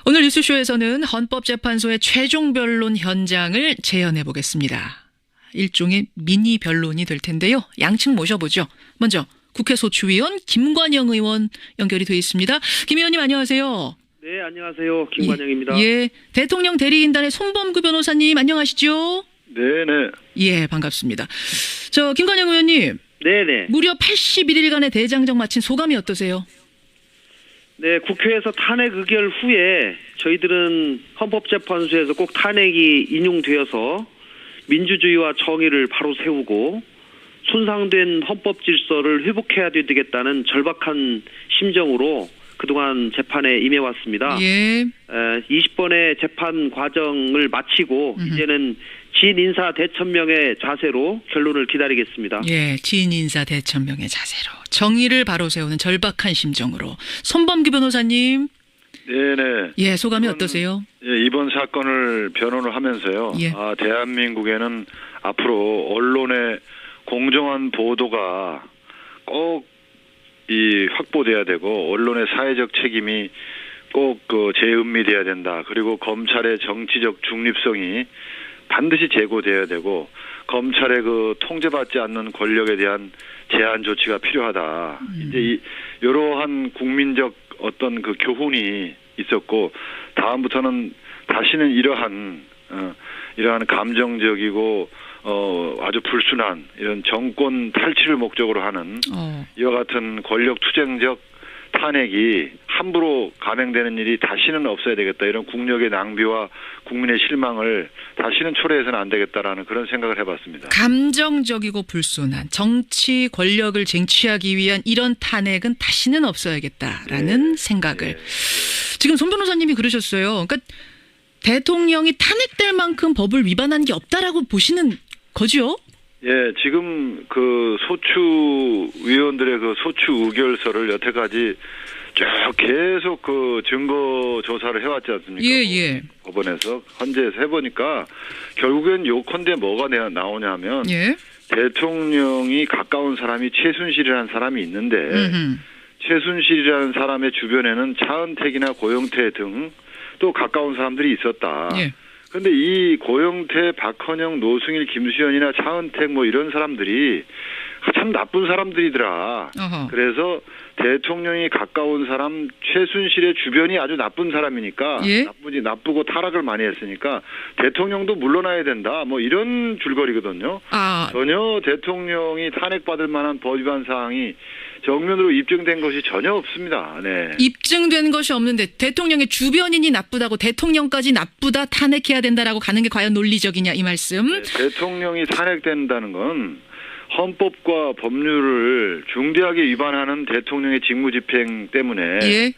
오늘 뉴스쇼에서는 헌법재판소의 최종 변론 현장을 재현해 보겠습니다. 일종의 미니 변론이 될 텐데요. 양측 모셔보죠. 먼저 국회 소추위원 김관영 의원 연결이 돼 있습니다. 김 의원님 안녕하세요. 네, 안녕하세요. 김관영입니다. 예, 대통령 대리인단의 손범규 변호사님 안녕하시죠? 네네. 예, 반갑습니다. 저 김관영 의원님. 네네. 무려 81일간의 대장정 마친 소감이 어떠세요? 네, 국회에서 탄핵 의결 후에 저희들은 헌법재판소에서 꼭 탄핵이 인용되어서 민주주의와 정의를 바로 세우고 손상된 헌법 질서를 회복해야 되겠다는 절박한 심정으로 그동안 재판에 임해왔습니다. 예. 20번의 재판 과정을 마치고 이제는 지인 인사 대천명의 자세로 결론을 기다리겠습니다. 예, 지인 인사 대천명의 자세로 정의를 바로 세우는 절박한 심정으로. 손범규 변호사님. 네네. 예, 소감이 어떠세요? 예, 이번 사건을 변론을 하면서요. 예. 대한민국에는 앞으로 언론의 공정한 보도가 꼭 확보돼야 되고 언론의 사회적 책임이 꼭 재은미돼야 된다. 그리고 검찰의 정치적 중립성이 반드시 제고돼야 되고 검찰의 통제받지 않는 권력에 대한 제한 조치가 필요하다. 이제 이러한 국민적 어떤 교훈이 있었고 다음부터는 다시는 이러한 감정적이고 아주 불순한 이런 정권 탈취를 목적으로 하는 이와 같은 권력 투쟁적 탄핵이 함부로 감행되는 일이 다시는 없어야 되겠다. 이런 국력의 낭비와 국민의 실망을 다시는 초래해서는 안 되겠다라는 그런 생각을 해봤습니다. 감정적이고 불순한 정치 권력을 쟁취하기 위한 이런 탄핵은 다시는 없어야겠다라는 생각을. 지금 손 변호사님이 그러셨어요. 그러니까 대통령이 탄핵될 만큼 법을 위반한 게 없다라고 보시는 거죠? 예, 지금 소추 위원들의 소추 의결서를 여태까지 쭉 계속 증거 조사를 해왔지 않습니까? 예. 법원에서 헌재에서 해보니까 결국엔 요컨대 뭐가 나오냐면 예. 대통령이 가까운 사람이 최순실이라는 사람이 있는데 최순실이라는 사람의 주변에는 차은택이나 고영태 등 또 가까운 사람들이 있었다. 예. 근데 이 고영태, 박헌영, 노승일, 김수현이나 차은택 이런 사람들이 참 나쁜 사람들이더라. 어허. 그래서 대통령이 가까운 사람 최순실의 주변이 아주 나쁜 사람이니까 예? 나쁘고 타락을 많이 했으니까 대통령도 물러나야 된다. 이런 줄거리거든요. 전혀 대통령이 탄핵받을 만한 법 위반 사항이 정면으로 입증된 것이 전혀 없습니다. 네. 입증된 것이 없는데 대통령의 주변인이 나쁘다고 대통령까지 나쁘다 탄핵해야 된다라고 가는 게 과연 논리적이냐 이 말씀. 네, 대통령이 탄핵된다는 건 헌법과 법률을 중대하게 위반하는 대통령의 직무집행 때문에 예.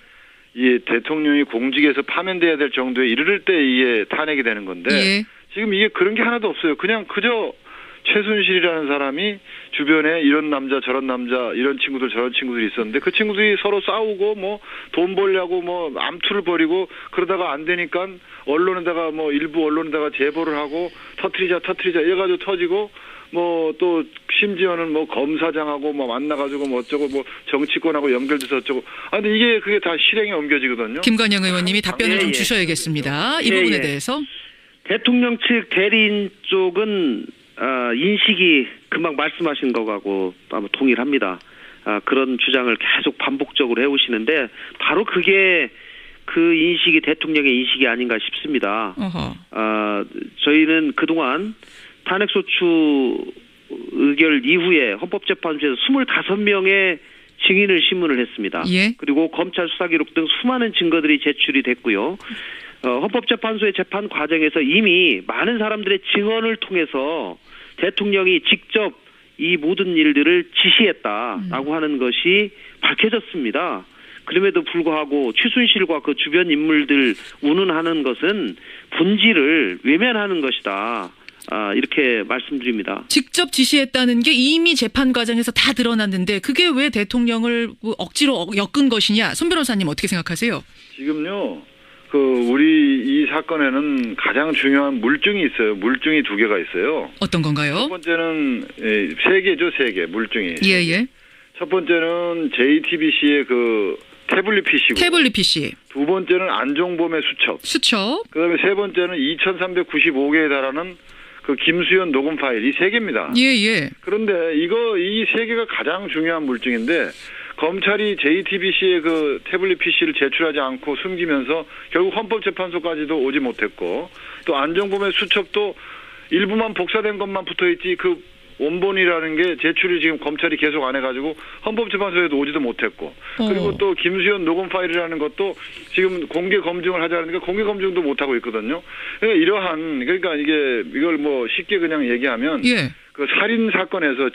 이 대통령이 공직에서 파면돼야 될 정도에 이르를 때 이게 탄핵이 되는 건데 예. 지금 이게 그런 게 하나도 없어요. 그냥 그저 최순실이라는 사람이 주변에 이런 남자 저런 남자 이런 친구들 저런 친구들이 있었는데 그 친구들이 서로 싸우고 돈 벌려고 암투를 벌이고 그러다가 안 되니까 언론에다가 일부 언론에다가 제보를 하고 터트리자 이래가지고 터지고 또 심지어는 검사장하고 만나가지고 어쩌고 정치권하고 연결돼서 어쩌고 근데 이게 그게 다 실행에 옮겨지거든요. 김관영 의원님이 답변을 좀 주셔야겠습니다. 이 부분에 대해서. 대통령 측 대리인 쪽은 인식이 금방 말씀하신 거하고 아마 동일합니다. 그런 주장을 계속 반복적으로 해오시는데 바로 그게 그 인식이 대통령의 인식이 아닌가 싶습니다. 저희는 그동안 탄핵소추 의결 이후에 헌법재판소에서 25명의 증인을 신문을 했습니다. 예. 그리고 검찰 수사기록 등 수많은 증거들이 제출이 됐고요. 헌법재판소의 재판 과정에서 이미 많은 사람들의 증언을 통해서 대통령이 직접 이 모든 일들을 지시했다라고 하는 것이 밝혀졌습니다. 그럼에도 불구하고 최순실과 그 주변 인물들 운운하는 것은 본질을 외면하는 것이다. 이렇게 말씀드립니다. 직접 지시했다는 게 이미 재판 과정에서 다 드러났는데 그게 왜 대통령을 억지로 엮은 것이냐. 손 변호사님 어떻게 생각하세요? 지금요. 우리 이 사건에는 가장 중요한 물증이 있어요. 물증이 2개가 있어요. 어떤 건가요? 첫 번째는 3개죠, 3개 물증이. 예. 첫 번째는 JTBC의 태블릿 PC고 태블릿 PC. 두 번째는 안종범의 수첩. 그다음에 세 번째는 2,395개에 달하는 그 김수현 녹음 파일 이 세 개입니다. 예. 그런데 이 세 개가 가장 중요한 물증인데 검찰이 JTBC의 그 태블릿 PC를 제출하지 않고 숨기면서 결국 헌법재판소까지도 오지 못했고 또 안종범의 수첩도 일부만 복사된 것만 붙어있지 그 원본이라는 게 제출이 지금 검찰이 계속 안 해가지고 헌법재판소에도 오지도 못했고 그리고 또 김수현 녹음 파일이라는 것도 지금 공개 검증을 하자는데 공개 검증도 못하고 있거든요. 그러니까 이걸 뭐 쉽게 그냥 얘기하면 그 살인 사건에서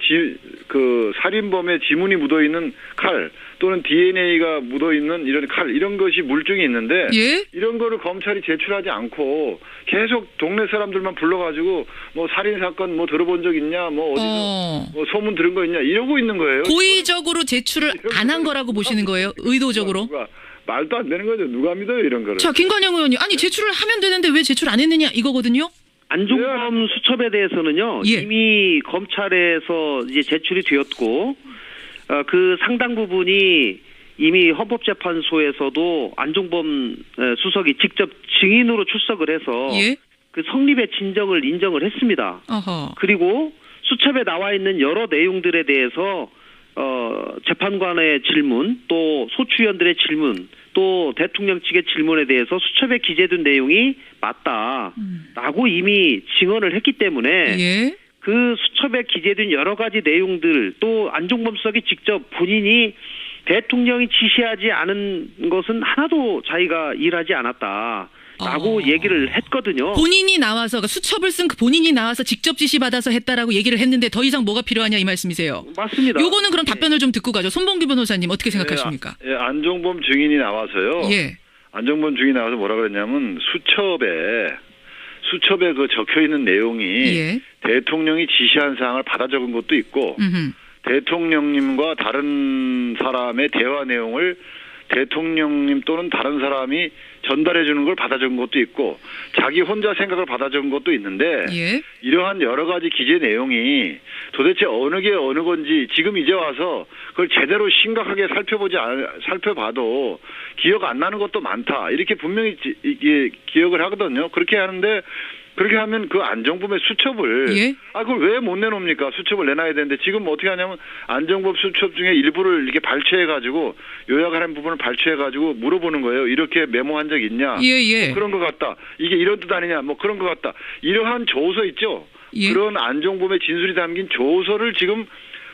그 살인범의 지문이 묻어 있는 칼 또는 DNA가 묻어 있는 이런 칼 이런 것이 물증이 있는데 이런 거를 검찰이 제출하지 않고 계속 동네 사람들만 불러가지고 뭐 살인 사건 뭐 들어본 적 있냐 뭐 어디서 뭐 소문 들은 거 있냐 이러고 있는 거예요. 고의적으로 제출을 안 한 거라고 보시는 거예요? 의도적으로? 말도 안 되는 거죠. 누가 믿어요 이런 거를? 자, 김관영 의원님, 아니 제출을 하면 되는데 왜 제출 안 했느냐 이거거든요. 안종범 수첩에 대해서는요 이미 검찰에서 이제 제출이 되었고 그 상당 부분이 이미 헌법재판소에서도 안종범 수석이 직접 증인으로 출석을 해서 그 성립의 진정을 인정을 했습니다. 그리고 수첩에 나와 있는 여러 내용들에 대해서 재판관의 질문, 또 소추위원들의 질문, 또 대통령 측의 질문에 대해서 수첩에 기재된 내용이 맞다라고 이미 증언을 했기 때문에 그 수첩에 기재된 여러 가지 내용들 또 안종범 수석이 직접 본인이 대통령이 지시하지 않은 것은 하나도 자기가 일하지 않았다라고 얘기를 했거든요. 본인이 나와서 그러니까 수첩을 쓴 본인이 나와서 직접 지시받아서 했다라고 얘기를 했는데 더 이상 뭐가 필요하냐 이 말씀이세요. 맞습니다. 요거는 그럼 답변을 좀 듣고 가죠. 손범규 변호사님 어떻게 생각하십니까? 안종범 증인이 나와서요. 안종범 증인이 나와서 뭐라 그랬냐면 수첩에 그 적혀 있는 내용이 대통령이 지시한 사항을 받아 적은 것도 있고 대통령님과 다른 사람의 대화 내용을 대통령님 또는 다른 사람이 전달해 주는 걸 받아 적은 것도 있고 자기 혼자 생각을 받아 적은 것도 있는데 이러한 여러 가지 기재 내용이 도대체 어느 게 어느 건지 지금 이제 와서 그걸 제대로 심각하게 살펴봐도 기억 안 나는 것도 많다. 이렇게 분명히 기억을 하거든요. 그렇게 하는데 그렇게 하면 그 안종범의 수첩을 그걸 왜 못 내놓습니까? 수첩을 내놔야 되는데 지금 어떻게 하냐면 안종범 수첩 중에 일부를 이렇게 발췌해가지고 요약하는 부분을 발췌해가지고 물어보는 거예요. 이렇게 메모한 적 있냐? 뭐 그런 것 같다. 이게 이런 뜻 아니냐? 뭐 그런 것 같다. 이러한 조서 있죠? 그런 안종범의 진술이 담긴 조서를 지금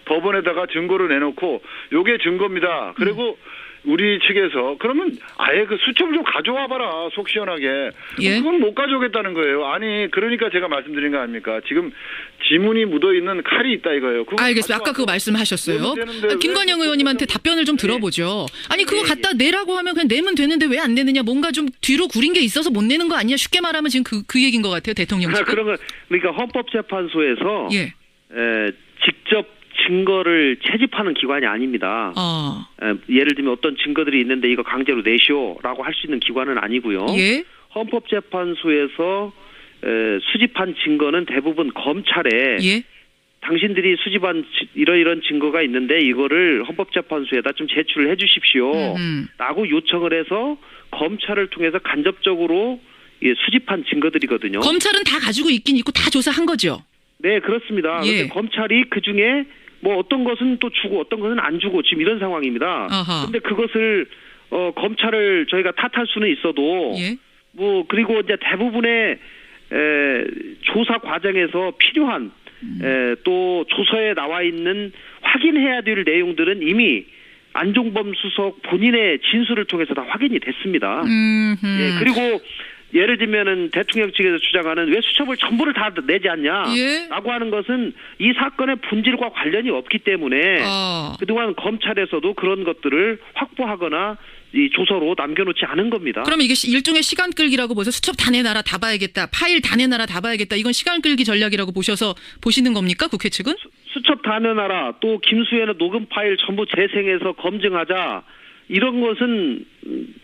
법원에다가 증거로 내놓고 요게 증거입니다. 그리고 우리 측에서 그러면 아예 그 수첩을 좀 가져와 봐라 속 시원하게. 그건 못 가져오겠다는 거예요. 아니 그러니까 제가 말씀드린 거 아닙니까? 지금 지문이 묻어있는 칼이 있다 이거예요. 알겠어요. 아까 그거 말씀하셨어요. 김관영 의원님한테 답변을 좀 들어보죠. 아니 그거 갖다 내라고 하면 그냥 내면 되는데 왜 안 내느냐. 뭔가 좀 뒤로 구린 게 있어서 못 내는 거 아니냐. 쉽게 말하면 지금 그 얘기인 것 같아요. 대통령 측은. 그러니까 헌법재판소에서 직접 증거를 채집하는 기관이 아닙니다. 예를 들면 어떤 증거들이 있는데 이거 강제로 내시오라고 할 수 있는 기관은 아니고요. 헌법재판소에서 수집한 증거는 대부분 검찰에 당신들이 수집한 이런 증거가 있는데 이거를 헌법재판소에다 좀 제출을 해 주십시오 라고 요청을 해서 검찰을 통해서 간접적으로 수집한 증거들이거든요. 검찰은 다 가지고 있긴 있고 다 조사한 거죠? 네, 그렇습니다. 근데 검찰이 그중에 뭐 어떤 것은 또 주고 어떤 것은 안 주고 지금 이런 상황입니다. 그런데 그것을 검찰을 저희가 탓할 수는 있어도 뭐 그리고 이제 대부분의 조사 과정에서 필요한 또 조서에 나와 있는 확인해야 될 내용들은 이미 안종범 수석 본인의 진술을 통해서 다 확인이 됐습니다. 그리고 예를 들면은 대통령 측에서 주장하는 왜 수첩을 전부를 다 내지 않냐라고 하는 것은 이 사건의 본질과 관련이 없기 때문에 그동안 검찰에서도 그런 것들을 확보하거나 이 조서로 남겨놓지 않은 겁니다. 그럼 이게 일종의 시간 끌기라고 보셔서 수첩 다 내놔라 다 봐야겠다. 파일 다 내놔라 다 봐야겠다. 이건 시간 끌기 전략이라고 보시는 겁니까? 국회 측은? 수첩 다 내놔라. 또 김수현의 녹음 파일 전부 재생해서 검증하자. 이런 것은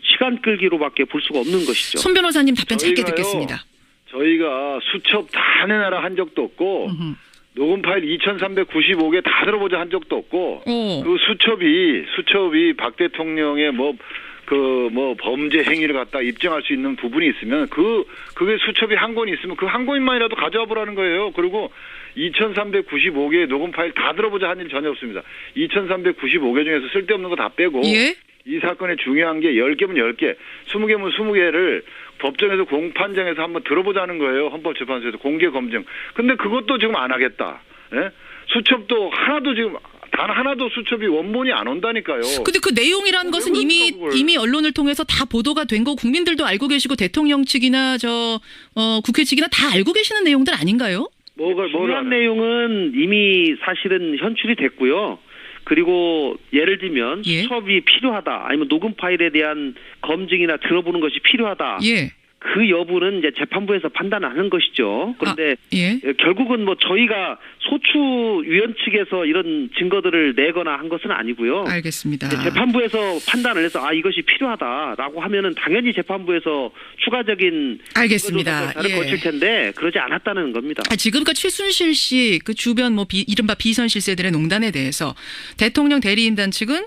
시간 끌기로밖에 볼 수가 없는 것이죠. 손 변호사님 답변 짧게 듣겠습니다. 저희가 수첩 다 내놔라 한 적도 없고 녹음 파일 2,395개 다 들어보자 한 적도 없고 그 수첩이 박 대통령의 범죄 행위를 갖다 입증할 수 있는 부분이 있으면 그게 수첩이 한 권이 있으면 그 한 권만이라도 가져와 보라는 거예요. 그리고 2,395개의 녹음 파일 다 들어보자 한 일 전혀 없습니다. 2,395개 중에서 쓸데없는 거 다 빼고 예? 이 사건의 중요한 게 10개면 10개, 20개면 20개를 법정에서 공판정에서 한번 들어보자는 거예요. 헌법재판소에서 공개 검증. 근데 그것도 지금 안 하겠다. 예? 수첩도 하나도 지금 단 하나도 수첩이 원본이 안 온다니까요. 근데 그 내용이라는 것은 이미 언론을 통해서 다 보도가 된 거 국민들도 알고 계시고 대통령 측이나 국회 측이나 다 알고 계시는 내용들 아닌가요? 중요한 내용은 이미 사실은 현출이 됐고요. 그리고 예를 들면 수첩이 필요하다, 아니면 녹음 파일에 대한 검증이나 들어보는 것이 필요하다. 예. 그 여부는 이제 재판부에서 판단하는 것이죠. 그런데 결국은 저희가 소추위원 측에서 이런 증거들을 내거나 한 것은 아니고요. 알겠습니다. 재판부에서 판단을 해서 이것이 필요하다라고 하면은 당연히 재판부에서 추가적인 알겠습니다. 거칠 텐데 그러지 않았다는 겁니다. 지금까지 최순실 씨 그 주변 이른바 비선 실세들의 농단에 대해서 대통령 대리인단 측은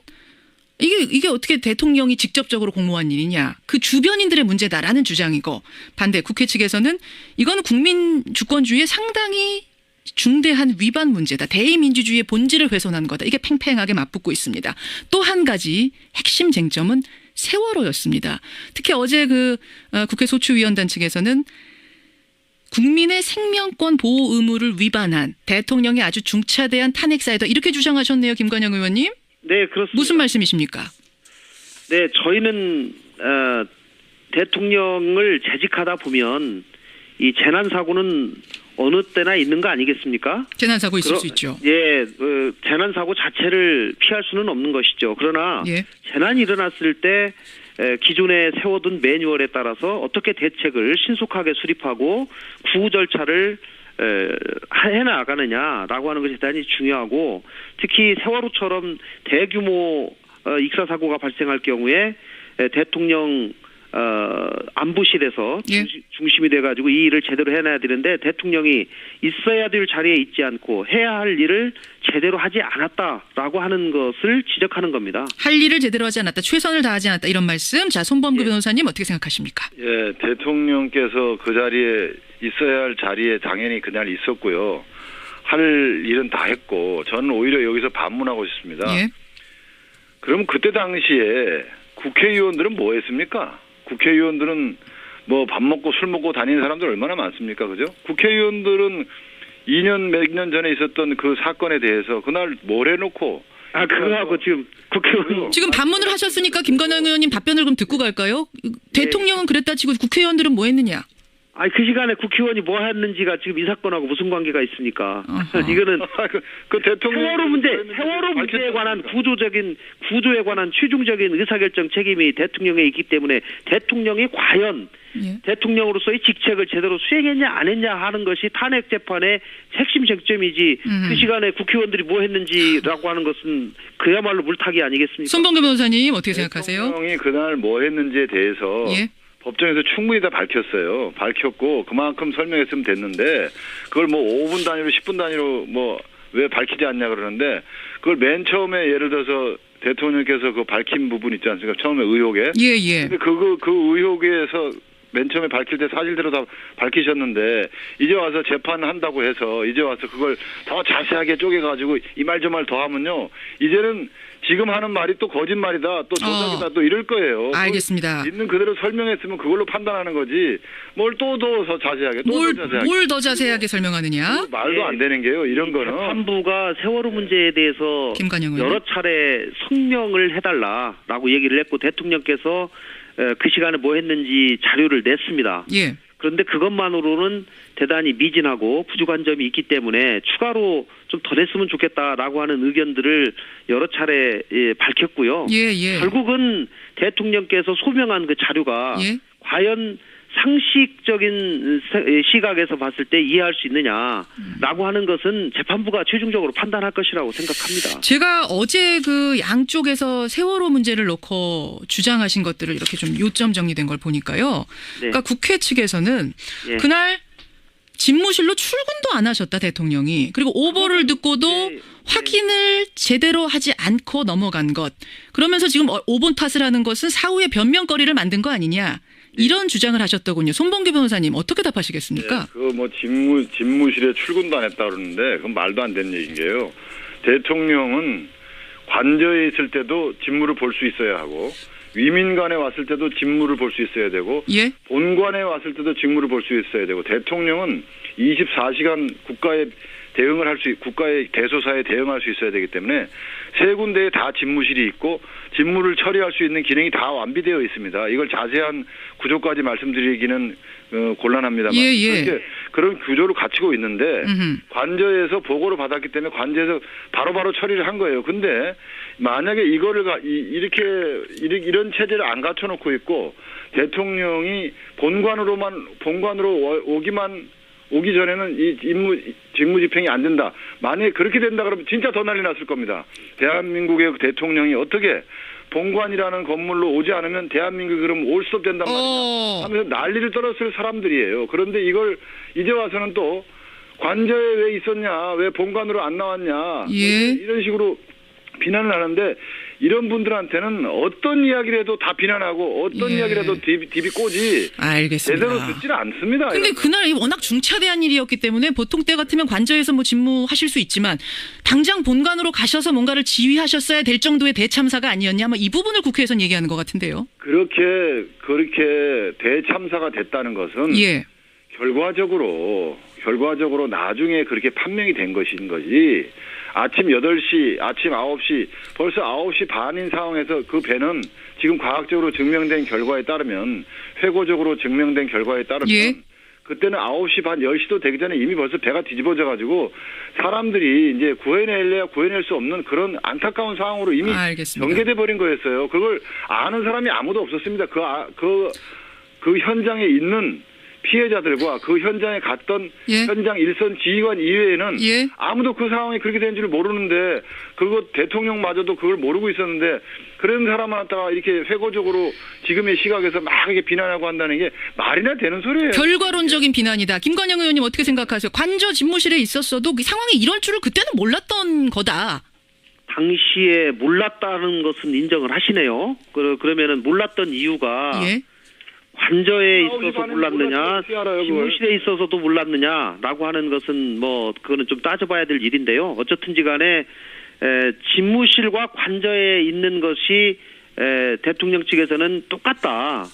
이게 어떻게 대통령이 직접적으로 공모한 일이냐. 그 주변인들의 문제다라는 주장이고, 반대 국회 측에서는 이건 국민 주권주의의 상당히 중대한 위반 문제다. 대의민주주의의 본질을 훼손한 거다. 이게 팽팽하게 맞붙고 있습니다. 또 한 가지 핵심 쟁점은 세월호였습니다. 특히 어제 국회 소추위원단 측에서는 국민의 생명권 보호 의무를 위반한 대통령의 아주 중차대한 탄핵 사유다. 이렇게 주장하셨네요. 김관영 의원님. 네, 그렇습니다. 무슨 말씀이십니까? 네, 저희는 대통령을 재직하다 보면 이 재난사고는 어느 때나 있는 거 아니겠습니까? 재난사고 있을 수 있죠. 예, 재난사고 자체를 피할 수는 없는 것이죠. 그러나 재난이 일어났을 때 기존에 세워둔 매뉴얼에 따라서 어떻게 대책을 신속하게 수립하고 구호 절차를 해나가느냐라고 하는 것이 대단히 중요하고, 특히 세월호처럼 대규모 익사사고가 발생할 경우에 대통령 안보실에서 중심이 돼가지고 이 일을 제대로 해놔야 되는데 대통령이 있어야 될 자리에 있지 않고 해야 할 일을 제대로 하지 않았다라고 하는 것을 지적하는 겁니다. 할 일을 제대로 하지 않았다, 최선을 다하지 않았다, 이런 말씀. 자, 손범규 변호사님 어떻게 생각하십니까? 예, 대통령께서 그 자리에 있어야 할 자리에 당연히 그날 있었고요. 할 일은 다 했고, 저는 오히려 여기서 반문하고 싶습니다. 그럼 그때 당시에 국회의원들은 뭐 했습니까? 국회의원들은 밥 먹고 술 먹고 다니는 사람들 얼마나 많습니까? 그죠? 국회의원들은 2년 몇 년 전에 있었던 그 사건에 대해서 그날 뭘 해놓고 그거하고 지금 국회의원 지금 반문을 하셨으니까 김관영 의원님 답변을 그럼 듣고 갈까요? 대통령은 그랬다 치고 국회의원들은 뭐 했느냐? 그 시간에 국회의원이 뭐 했는지가 지금 이 사건하고 무슨 관계가 있습니까? 이거는 그 대통령 세월호 문제에 관한 구조에 관한 최종적인 의사결정 책임이 대통령에 있기 때문에 대통령이 과연 대통령으로서의 직책을 제대로 수행했냐 안 했냐 하는 것이 탄핵 재판의 핵심 쟁점이지, 그 시간에 국회의원들이 뭐 했는지라고 하는 것은 그야말로 물타기 아니겠습니까? 손범규 변호사님 어떻게 생각하세요? 대통령이 그날 뭐 했는지에 대해서 법정에서 충분히 다 밝혔어요. 밝혔고 그만큼 설명했으면 됐는데 그걸 5분 단위로 10분 단위로 왜 밝히지 않냐 그러는데, 그걸 맨 처음에 예를 들어서 대통령께서 그 밝힌 부분 있지 않습니까? 처음에 의혹에. 근데 그 의혹에서 맨 처음에 밝힐 때 사실대로 다 밝히셨는데, 이제 와서 재판한다고 해서 이제 와서 그걸 더 자세하게 쪼개가지고 이 말 저 말 더 하면요, 이제는 지금 하는 말이 또 거짓말이다, 또 조작이다, 또 이럴 거예요. 알겠습니다. 있는 그대로 설명했으면 그걸로 판단하는 거지, 뭘 또 더 자세하게, 뭘 더 자세하게 설명하느냐? 말도 안 되는 게요, 이런 거는. 재판부가 세월호 문제에 대해서 여러 차례 성명을 해달라라고 얘기를 했고, 대통령께서 그 시간에 뭐 했는지 자료를 냈습니다. 그런데 그것만으로는 대단히 미진하고 부족한 점이 있기 때문에 추가로 좀 더 냈으면 좋겠다라고 하는 의견들을 여러 차례 밝혔고요. 결국은 대통령께서 소명한 그 자료가 과연 상식적인 시각에서 봤을 때 이해할 수 있느냐라고 하는 것은 재판부가 최종적으로 판단할 것이라고 생각합니다. 제가 어제 그 양쪽에서 세월호 문제를 놓고 주장하신 것들을 이렇게 좀 요점 정리된 걸 보니까요. 그러니까 국회 측에서는 그날 집무실로 출근도 안 하셨다 대통령이. 그리고 오보를 듣고도 네. 확인을 제대로 하지 않고 넘어간 것. 그러면서 지금 오본 탓을 하는 것은 사후에 변명거리를 만든 거 아니냐. 이런 주장을 하셨더군요. 손범규 변호사님 어떻게 답하시겠습니까? 그 뭐 집무실에 출근도 안 했다 그러는데 그건 말도 안 되는 얘기인 게요. 대통령은 관저에 있을 때도 직무를 볼 수 있어야 하고 위민관에 왔을 때도 직무를 볼 수 있어야 되고 예. 본관에 왔을 때도 직무를 볼 수 있어야 되고 대통령은 24시간 국가의 국가의 대소사에 대응할 수 있어야 되기 때문에 세 군데에 다 집무실이 있고 직무를 처리할 수 있는 기능이 다 완비되어 있습니다. 이걸 자세한 구조까지 말씀드리기는 곤란합니다만 예. 그런 구조를 갖추고 있는데 음흠. 관저에서 보고를 받았기 때문에 관저에서 바로바로 처리를 한 거예요. 근데 만약에 이런 체제를 안 갖춰놓고 있고 대통령이 본관으로 오기 전에는 이 직무집행이 안 된다. 만약에 그렇게 된다 그러면 진짜 더 난리 났을 겁니다. 대한민국의 대통령이 어떻게 본관이라는 건물로 오지 않으면 대한민국이 그럼 올 수도 된단 말이냐 하면서 난리를 떨었을 사람들이에요. 그런데 이걸 이제 와서는 또 관저에 왜 있었냐, 왜 본관으로 안 나왔냐 예. 이런 식으로 비난을 하는데 이런 분들한테는 어떤 이야기를 해도 다 비난하고 어떤 예. 이야기를 해도 디비 꼬지 알겠습니다. 제대로 듣지는 않습니다. 근데 이런 그날 워낙 중차대한 일이었기 때문에 보통 때 같으면 관저에서 뭐 직무하실 수 있지만 당장 본관으로 가셔서 뭔가를 지휘하셨어야 될 정도의 대참사가 아니었냐. 이 부분을 국회에서는 얘기하는 것 같은데요. 그렇게 대참사가 됐다는 것은 예. 결과적으로 나중에 그렇게 판명이 된 것인 거지. 아침 8시, 아침 9시, 벌써 9시 반인 상황에서 그 배는 지금 과학적으로 증명된 결과에 따르면, 회고적으로 증명된 결과에 따르면, 예. 그때는 9시 반, 10시도 되기 전에 이미 벌써 배가 뒤집어져가지고, 사람들이 이제 구해낼 수 없는 그런 안타까운 상황으로 이미 알겠습니다. 전개돼 버린 거였어요. 그걸 아는 사람이 아무도 없었습니다. 그 현장에 있는 피해자들과 그 현장에 갔던 예. 현장 일선 지휘관 이외에는 예. 아무도 그 상황이 그렇게 된 줄 모르는데 그거 대통령마저도 그걸 모르고 있었는데 그런 사람한테가 이렇게 회고적으로 지금의 시각에서 막 이렇게 비난하고 한다는 게 말이나 되는 소리예요. 결과론적인 비난이다. 김관영 의원님 어떻게 생각하세요? 관저 집무실에 있었어도 그 상황이 이럴 줄을 그때는 몰랐던 거다. 당시에 몰랐다는 것은 인정을 하시네요. 그러면은 몰랐던 이유가 예. 관저에 있어서 몰랐느냐, 알아요, 집무실에 있어서도 몰랐느냐라고 하는 것은 그거는 좀 따져봐야 될 일인데요. 어쨌든지 간에 집무실과 관저에 있는 것이 대통령 측에서는 똑같다.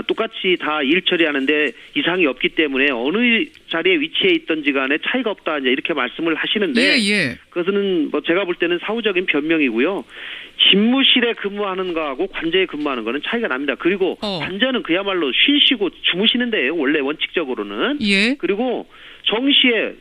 똑같이 다 일 처리하는데 이상이 없기 때문에 어느 자리에 위치해 있던지 간에 차이가 없다. 이제 이렇게 말씀을 하시는데 예. 그것은 제가 볼 때는 사후적인 변명이고요. 집무실에 근무하는 거하고 관저에 근무하는 거는 차이가 납니다. 그리고 관저는 그야말로 쉬시고 주무시는 데예요. 원래 원칙적으로는. 예. 그리고 정시에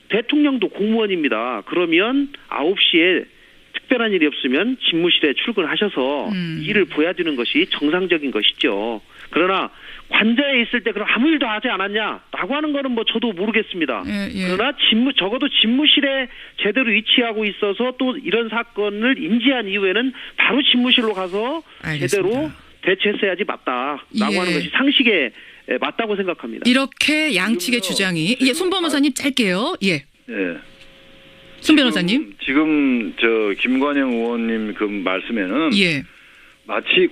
대통령도 공무원입니다. 그러면 9시에 특별한 일이 없으면 집무실에 출근하셔서 일을 보여주는 것이 정상적인 것이죠. 그러나 관저에 있을 때 그럼 아무 일도 하지 않았냐라고 하는 거는 저도 모르겠습니다. 예. 그러나 적어도 집무실에 제대로 위치하고 있어서 또 이런 사건을 인지한 이후에는 바로 집무실로 가서 알겠습니다. 제대로 대처했어야지 맞다라고 예. 하는 것이 상식에 맞다고 생각합니다. 이렇게 양측의 주장이 손 변호사님 짧게요. 예. 예. 손 변호사님. 지금 김관영 의원님 그 말씀에는 예. 마치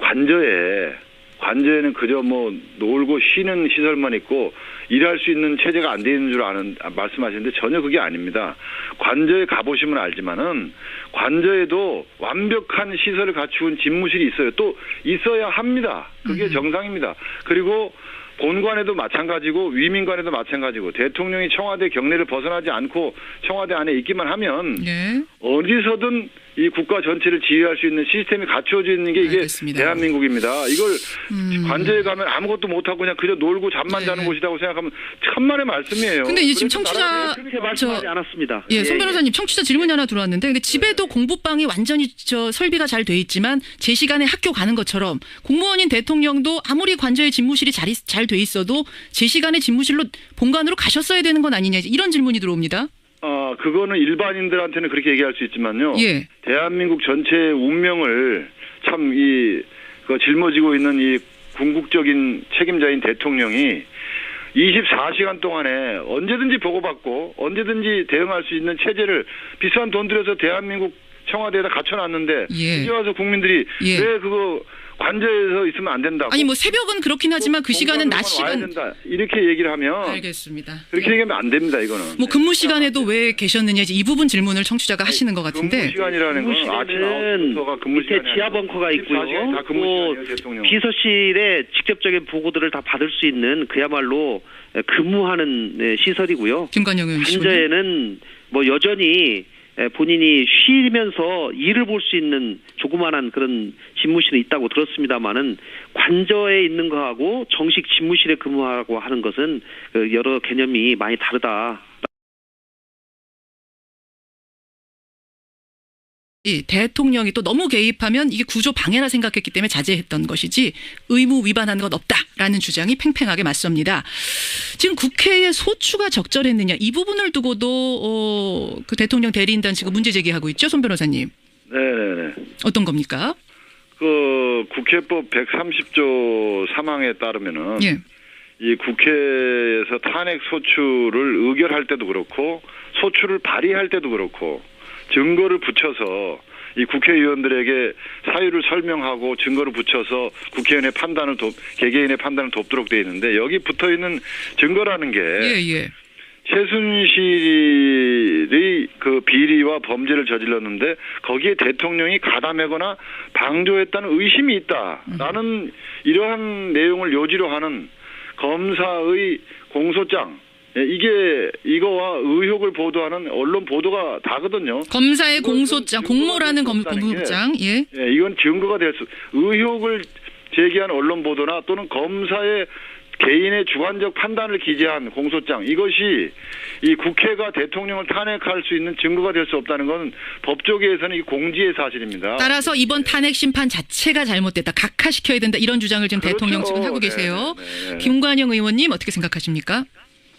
관저에는 그저 놀고 쉬는 시설만 있고 일할 수 있는 체제가 안 되는 줄 아는 말씀하시는데 전혀 그게 아닙니다. 관저에 가보시면 알지만은 관저에도 완벽한 시설을 갖춘 집무실이 있어요. 또 있어야 합니다. 그게 정상입니다. 그리고 본관에도 마찬가지고 위민관에도 마찬가지고 대통령이 청와대 경내를 벗어나지 않고 청와대 안에 있기만 하면 예. 어디서든 이 국가 전체를 지휘할 수 있는 시스템이 갖춰져 있는 게 이게 알겠습니다. 대한민국입니다. 이걸 관저에 가면 아무것도 못하고 그냥 그저 놀고 잠만 자는 곳이라고 생각하면 천만의 말씀이에요. 근데 이제 지금 그래서 청취자 그렇게 말씀하지 않았습니다. 예, 손 변호사님 청취자 질문이 하나 들어왔는데 근데 집에도 공부방이 완전히 설비가 잘 돼 있지만 제 시간에 학교 가는 것처럼 공무원인 대통령도 아무리 관저에 집무실이 잘 돼 있어도 제 시간에 집무실로 본관으로 가셨어야 되는 건 아니냐 이런 질문이 들어옵니다. 그거는 일반인들한테는 그렇게 얘기할 수 있지만요. 예. 대한민국 전체의 운명을 참 жил머지고 있는 이 궁극적인 책임자인 대통령이 24시간 동안에 언제든지 보고받고 언제든지 대응할 수 있는 체제를 비싼 돈 들여서 대한민국 청와대에다 갖춰놨는데 예. 이제 와서 국민들이 예. 왜 그거 관저에서 있으면 안 된다고. 아니 뭐 새벽은 그렇긴 하지만 그 시간은 낮 와야 시간. 된다. 이렇게 얘기를 하면 알겠습니다. 그렇게 예. 얘기하면 안 됩니다. 이거는. 뭐 근무 시간에도 왜 계셨느냐 이 부분 질문을 청취자가 하시는 것 같은데. 근무 시간이라는 건 아침 9시부터가 근무 밑에 시간이 지하 벙커가 있고요. 24시간 다 근무 또 시간이에요, 대통령. 비서실에 직접적인 보고들을 다 받을 수 있는 그야말로 근무하는 시설이고요. 김관영 의원님. 관저에는 뭐 여전히 본인이 쉬면서 일을 볼 수 있는 조그만한 그런 집무실은 있다고 들었습니다만은 관저에 있는 거하고 정식 집무실에 근무하고 하는 것은 여러 개념이 많이 다르다. 이 대통령이 또 너무 개입하면 이게 구조 방해라 생각했기 때문에 자제했던 것이지 의무 위반한 것 없다라는 주장이 팽팽하게 맞섭니다. 지금 국회의 소추가 적절했느냐 이 부분을 두고도 그 대통령 대리인단 지금 문제 제기하고 있죠, 손 변호사님. 네네네. 어떤 겁니까? 그 국회법 130조 3항에 따르면은 예. 이 국회에서 탄핵 소추를 의결할 때도 그렇고 소추를 발의할 때도 그렇고 증거를 붙여서 이 국회의원들에게 사유를 설명하고 증거를 붙여서 국회의원의 판단을 개개인의 판단을 돕도록 돼 있는데 여기 붙어 있는 증거라는 게 예. 최순실이 그 비리와 범죄를 저질렀는데 거기에 대통령이 가담하거나 방조했다는 의심이 있다라는 이러한 내용을 요지로 하는 검사의 공소장. 이거와 의혹을 보도하는 언론 보도가 다거든요. 검사의 공소장, 공모라는 공소장. 예. 이건 증거가 될 수. 의혹을 제기한 언론 보도나 또는 검사의 개인의 주관적 판단을 기재한 공소장 이것이 이 국회가 대통령을 탄핵할 수 있는 증거가 될 수 없다는 건 법조계에서는 이 공지의 사실입니다. 따라서 이번 탄핵 심판 자체가 잘못됐다. 각하시켜야 된다. 이런 주장을 지금 그렇죠. 대통령 측은 하고 계세요. 네네. 김관영 의원님 어떻게 생각하십니까?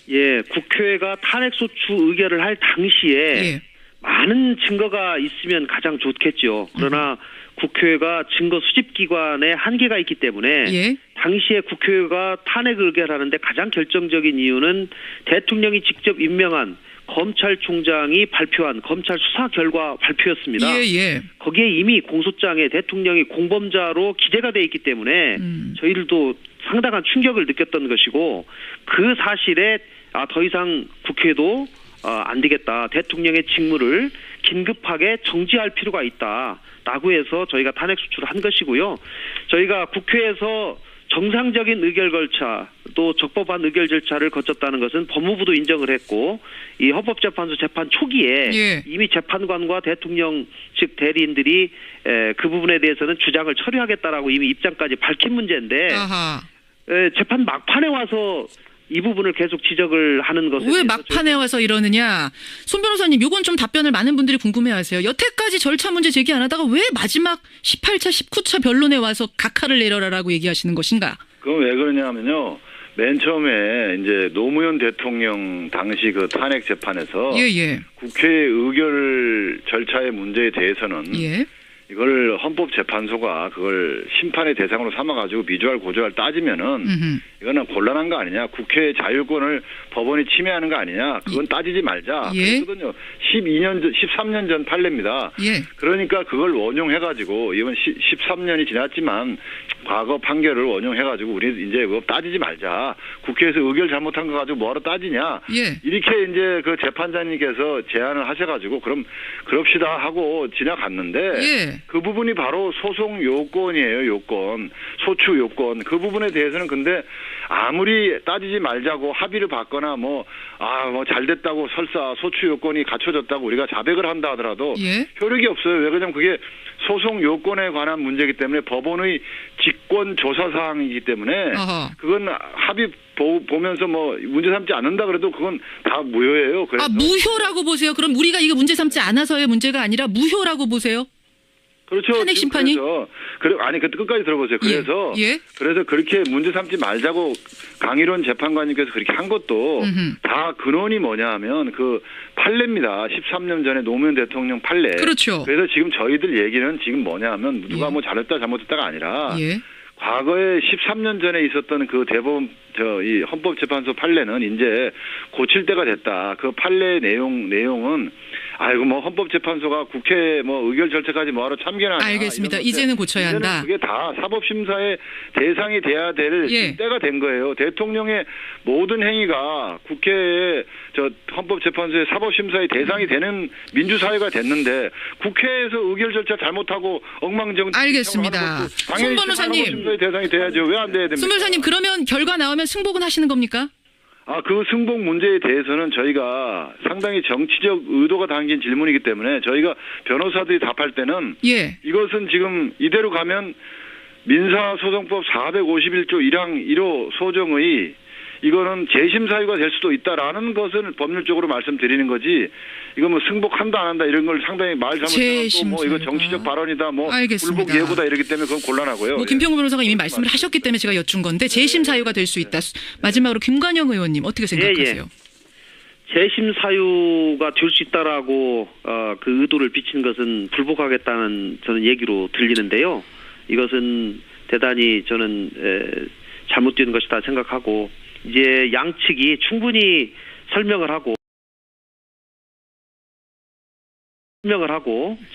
예, 국회가 탄핵소추 의결을 할 당시에 예. 많은 증거가 있으면 가장 좋겠죠. 그러나 국회가 증거 수집기관에 한계가 있기 때문에 예. 당시에 국회가 탄핵 의결하는데 가장 결정적인 이유는 대통령이 직접 임명한 검찰총장이 발표한 검찰 수사 결과 발표였습니다. 예. 거기에 이미 공소장에 대통령이 공범자로 기재가 돼 있기 때문에 저희들도 상당한 충격을 느꼈던 것이고 그 사실에 더 이상 국회도 안 되겠다. 대통령의 직무를 긴급하게 정지할 필요가 있다라고 해서 저희가 탄핵 소추를 한 것이고요. 저희가 국회에서 정상적인 의결 절차 또 적법한 의결 절차를 거쳤다는 것은 법무부도 인정을 했고 이 헌법재판소 재판 초기에 예. 이미 재판관과 대통령 측 대리인들이 그 부분에 대해서는 주장을 처리하겠다라고 이미 입장까지 밝힌 문제인데 아하. 재판 막판에 와서 이 부분을 계속 지적을 하는 것에 왜 막판에 와서 이러느냐. 손 변호사님 요건 좀 답변을 많은 분들이 궁금해하세요. 여태까지 절차 문제 제기 안 하다가 왜 마지막 18차 19차 변론에 와서 각하를 내려라라고 얘기하시는 것인가. 그건 왜 그러냐면요. 맨 처음에 이제 노무현 대통령 당시 그 탄핵 재판에서 예. 국회 의결 절차의 문제에 대해서는 예. 이걸 헌법재판소가 그걸 심판의 대상으로 삼아가지고 미주알 고주알 따지면은 이거는 곤란한 거 아니냐. 국회의 자율권을 법원이 침해하는 거 아니냐. 그건 따지지 말자. 예. 그랬거든요. 13년 전 판례입니다. 예. 그러니까 그걸 원용해가지고 이번 13년이 지났지만 과거 판결을 원용해가지고 우리 이제 그거 따지지 말자. 국회에서 의결 잘못한 거 가지고 뭐하러 따지냐. 예. 이렇게 이제 그 재판장님께서 제안을 하셔가지고 그럼 그럽시다 하고 지나갔는데 예. 그 부분이 바로 소송 요건이에요. 요건. 소추 요건. 그 부분에 대해서는 근데 아무리 따지지 말자고 합의를 받거나 뭐 잘 됐다고 설사 소추 요건이 갖춰졌다고 우리가 자백을 한다 하더라도 예. 효력이 없어요. 왜 그러냐면 그게 소송 요건에 관한 문제이기 때문에 법원의 직권 조사 사항이기 때문에 어허. 그건 합의 보면서 뭐 문제 삼지 않는다 그래도 그건 다 무효예요. 그래서 무효라고 보세요. 그럼 우리가 이거 문제 삼지 않아서의 문제가 아니라 무효라고 보세요. 그렇죠. 탄핵 심판이? 아니, 그 끝까지 들어보세요. 그래서, 예. 그래서 그렇게 문제 삼지 말자고 강일원 재판관님께서 그렇게 한 것도 다 근원이 뭐냐 하면 그 판례입니다. 13년 전에 노무현 대통령 판례. 그렇죠. 그래서 지금 저희들 얘기는 지금 뭐냐 하면 누가 뭐 잘했다 잘못했다가 아니라 예. 과거에 13년 전에 있었던 그 대법원 이 헌법재판소 판례는 이제 고칠 때가 됐다. 그 판례 내용은 아이고 뭐 헌법재판소가 국회 뭐 의결 절차까지 뭐하러 참견하냐. 알겠습니다. 이제는 고쳐야 한다. 그게 다 사법심사의 대상이 돼야 될 때가 된 거예요. 대통령의 모든 행위가 국회의 헌법재판소의 사법심사의 대상이 되는 민주사회가 됐는데 국회에서 의결 절차 잘못하고 엉망정치. 알겠습니다. 손 변호사님. 사법심사의 대상이 돼야죠. 왜 안 돼야 됩니까? 손 변호사님 그러면 결과 나오면 승복은 하시는 겁니까? 그 승복 문제에 대해서는 저희가 상당히 정치적 의도가 담긴 질문이기 때문에 저희가 변호사들이 답할 때는 이것은 지금 이대로 가면 민사소송법 451조 1항 1호 소정의 이거는 재심 사유가 될 수도 있다라는 것을 법률적으로 말씀드리는 거지. 이거 뭐 승복한다 안 한다 이런 걸 상당히 말 잘못하면 또 뭐 이거 정치적 발언이다 뭐 불복 예고다 이러기 때문에 그건 곤란하고요. 뭐 김평우 변호사가 이미 말씀을 하셨기 때문에 제가 여쭌 건데 재심 사유가 될 수 있다. 마지막으로 김관영 의원님 어떻게 생각하세요? 재심 사유가 될 수 있다라고 그 의도를 비친 것은 불복하겠다는 저는 얘기로 들리는데요. 이것은 대단히 저는 잘못된 것이다 생각하고 이제 양측이 충분히 설명을 하고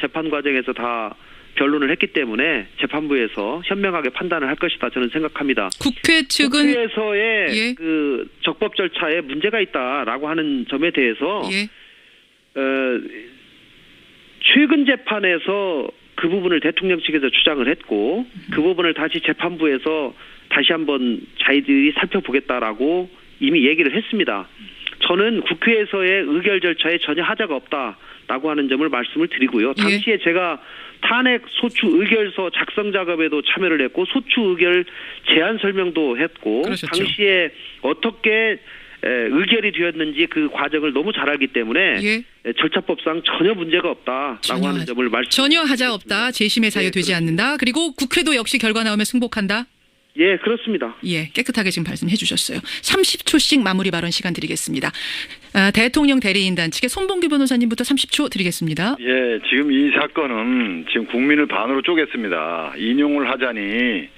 재판 과정에서 다 변론을 했기 때문에 재판부에서 현명하게 판단을 할 것이다 저는 생각합니다. 국회 측은 국회에서의 그 적법 절차에 문제가 있다라고 하는 점에 대해서 최근 재판에서 그 부분을 대통령 측에서 주장을 했고 그 부분을 다시 재판부에서 다시 한번 자기들이 살펴보겠다라고 이미 얘기를 했습니다. 저는 국회에서의 의결 절차에 전혀 하자가 없다라고 하는 점을 말씀을 드리고요. 당시에 제가 탄핵 소추 의결서 작성 작업에도 참여를 했고 소추 의결 제안 설명도 했고 당시에 어떻게 의결이 되었는지 그 과정을 너무 잘 알기 때문에 절차법상 전혀 문제가 없다라고 하는 점을 전혀 하자 없다. 재심의 사유 되지 않는다. 그리고 국회도 역시 결과 나오면 승복한다. 예, 그렇습니다. 깨끗하게 지금 말씀해 주셨어요. 30초씩 마무리 발언 시간 드리겠습니다. 대통령 대리인단 측의 손봉규 변호사님부터 30초 드리겠습니다. 지금 이 사건은 지금 국민을 반으로 쪼갰습니다. 인용을 하자니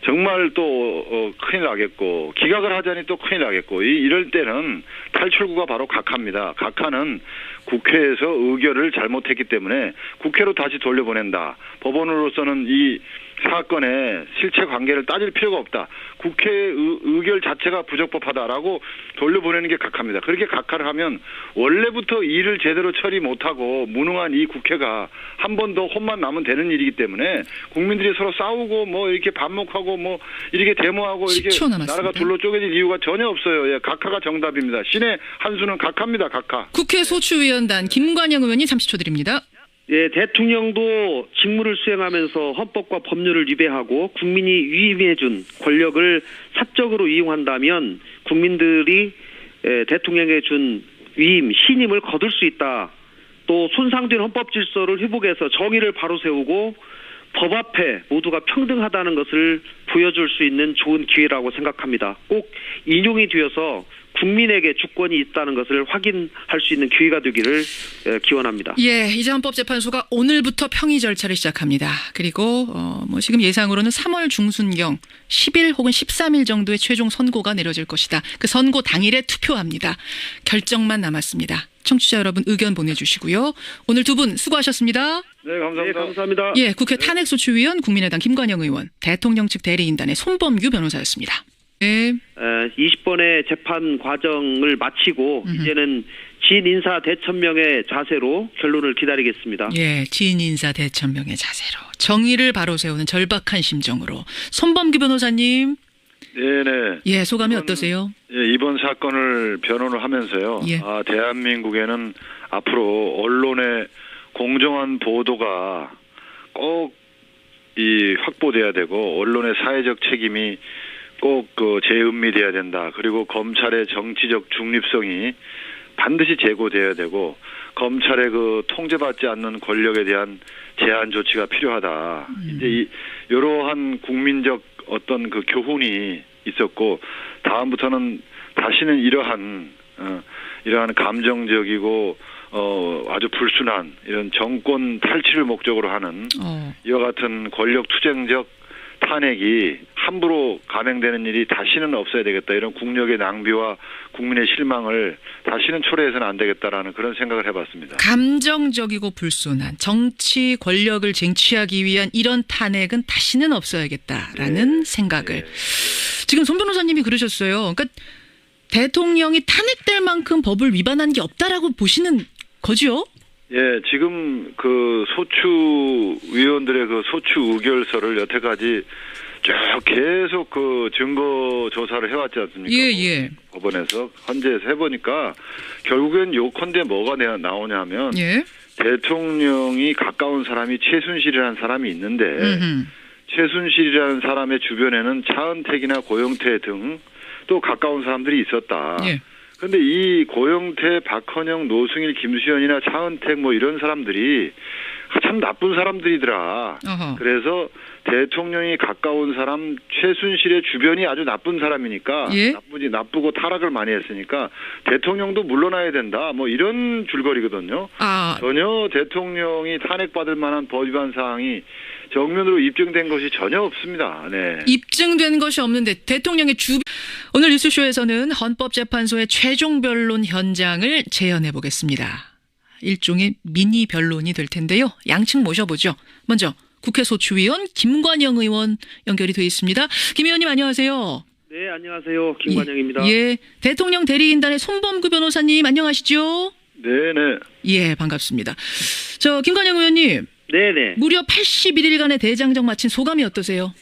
정말 또 큰일 나겠고 기각을 하자니 또 큰일 나겠고 이럴 때는 탈출구가 바로 각하입니다. 각하는 국회에서 의결을 잘못했기 때문에 국회로 다시 돌려보낸다. 법원으로서는 이 사건의 실체 관계를 따질 필요가 없다. 국회 의결 자체가 부적법하다라고 돌려보내는 게 각하입니다. 그렇게 각하를 하면 원래부터 일을 제대로 처리 못하고 무능한 이 국회가 한 번 더 혼만 나면 되는 일이기 때문에 국민들이 서로 싸우고 뭐 이렇게 반목하고 뭐 이렇게 데모하고 이렇게 나라가 둘로 쪼개질 이유가 전혀 없어요. 각하가 정답입니다. 신의 한 수는 각하입니다. 각하. 국회 소추위원단 김관영 의원님 30초 드립니다. 대통령도 직무를 수행하면서 헌법과 법률을 위배하고 국민이 위임해준 권력을 사적으로 이용한다면 국민들이 대통령에 준 위임, 신임을 거둘 수 있다. 또 손상된 헌법 질서를 회복해서 정의를 바로 세우고 법 앞에 모두가 평등하다는 것을 보여줄 수 있는 좋은 기회라고 생각합니다. 꼭 인용이 되어서 국민에게 주권이 있다는 것을 확인할 수 있는 기회가 되기를 기원합니다. 이제 헌법재판소가 오늘부터 평의 절차를 시작합니다. 그리고 뭐 지금 예상으로는 3월 중순경 10일 혹은 13일 정도의 최종 선고가 내려질 것이다. 그 선고 당일에 투표합니다. 결정만 남았습니다. 청취자 여러분 의견 보내주시고요. 오늘 두 분 수고하셨습니다. 네, 감사합니다. 네, 감사합니다. 국회 탄핵소추위원 국민의당 김관영 의원, 대통령 측 대리인단의 손범규 변호사였습니다. 20번의 재판 과정을 마치고 이제는 지인 인사 대천명의 자세로 결론을 기다리겠습니다. 지인 인사 대천명의 자세로 정의를 바로 세우는 절박한 심정으로 손범규 변호사님. 네네. 소감이 어떠세요? 이번 사건을 변론을 하면서요. 대한민국에는 앞으로 언론의 공정한 보도가 꼭 확보돼야 되고 언론의 사회적 책임이 꼭 재은미돼야 된다. 그리고 검찰의 정치적 중립성이 반드시 제고돼야 되고 검찰의 통제받지 않는 권력에 대한 제한 조치가 필요하다. 이제 이러한 국민적 어떤 교훈이 있었고 다음부터는 다시는 이러한 감정적이고 아주 불순한 이런 정권 탈취를 목적으로 하는 이와 같은 권력 투쟁적 탄핵이 함부로 감행되는 일이 다시는 없어야 되겠다. 이런 국력의 낭비와 국민의 실망을 다시는 초래해서는 안 되겠다라는 그런 생각을 해봤습니다. 감정적이고 불손한 정치 권력을 쟁취하기 위한 이런 탄핵은 다시는 없어야겠다라는 생각을. 지금 손 변호사님이 그러셨어요. 그러니까 대통령이 탄핵될 만큼 법을 위반한 게 없다라고 보시는 거죠? 예, 지금 그 소추 위원들의 그 소추 의결서를 여태까지 쭉 계속 그 증거 조사를 해왔지 않습니까? 예. 법원에서 헌재에서 해보니까 결국엔 요컨대 뭐가 나오냐면 예. 대통령이 가까운 사람이 최순실이라는 사람이 있는데 최순실이라는 사람의 주변에는 차은택이나 고영태 등 또 가까운 사람들이 있었다. 예. 근데 이 고영태, 박헌영, 노승일, 김수현이나 차은택 뭐 이런 사람들이 참 나쁜 사람들이더라. 어허. 그래서 대통령이 가까운 사람 최순실의 주변이 아주 나쁜 사람이니까 예? 나쁘고 타락을 많이 했으니까 대통령도 물러나야 된다. 뭐 이런 줄거리거든요. 전혀 대통령이 탄핵받을 만한 법 위반 사항이 정면으로 입증된 것이 전혀 없습니다. 네. 입증된 것이 없는데 대통령의 오늘 뉴스쇼에서는 헌법재판소의 최종 변론 현장을 재현해 보겠습니다. 일종의 미니 변론이 될 텐데요. 양측 모셔보죠. 먼저 국회 소추위원 김관영 의원 연결이 돼 있습니다. 김 의원님 안녕하세요. 네, 안녕하세요. 김관영입니다. 예, 대통령 대리인단의 손범구 변호사님 안녕하시죠? 네네. 예, 반갑습니다. 저 김관영 의원님. 네네. 무려 81일간의 대장정 마친 소감이 어떠세요?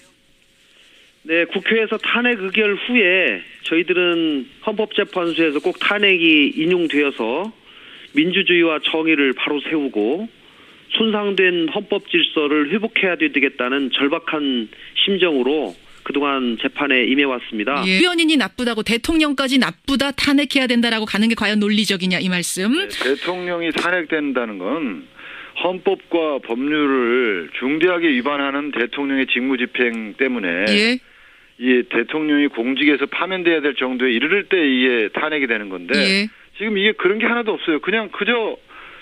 네, 국회에서 탄핵 의결 후에 저희들은 헌법재판소에서 꼭 탄핵이 인용되어서 민주주의와 정의를 바로 세우고 손상된 헌법 질서를 회복해야 되겠다는 절박한 심정으로 그동안 재판에 임해왔습니다. 예. 위원인이 나쁘다고 대통령까지 나쁘다 탄핵해야 된다라고 가는 게 과연 논리적이냐 이 말씀. 네, 대통령이 탄핵된다는 건 헌법과 법률을 중대하게 위반하는 대통령의 직무집행 때문에 예. 이 대통령이 공직에서 파면돼야 될 정도에 이르를 때 이게 탄핵이 되는 건데 예. 지금 이게 그런 게 하나도 없어요. 그냥 그저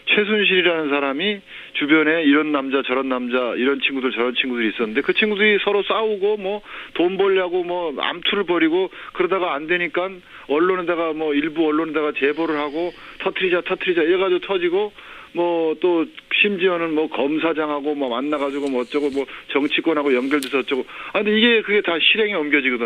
최순실이라는 사람이 주변에 이런 남자 저런 남자 이런 친구들 저런 친구들이 있었는데 그 친구들이 서로 싸우고 뭐 돈 벌려고 뭐 암투를 벌이고 그러다가 안 되니까 언론에다가 뭐 일부 언론에다가 제보를 하고 터트리자 이래가지고 터지고 뭐 또 심지어는 뭐 검사장하고 뭐 만나가지고 뭐 어쩌고 뭐 정치권하고 연결돼서 어쩌고 근데 이게 그게 다 실행에 옮겨지거든요.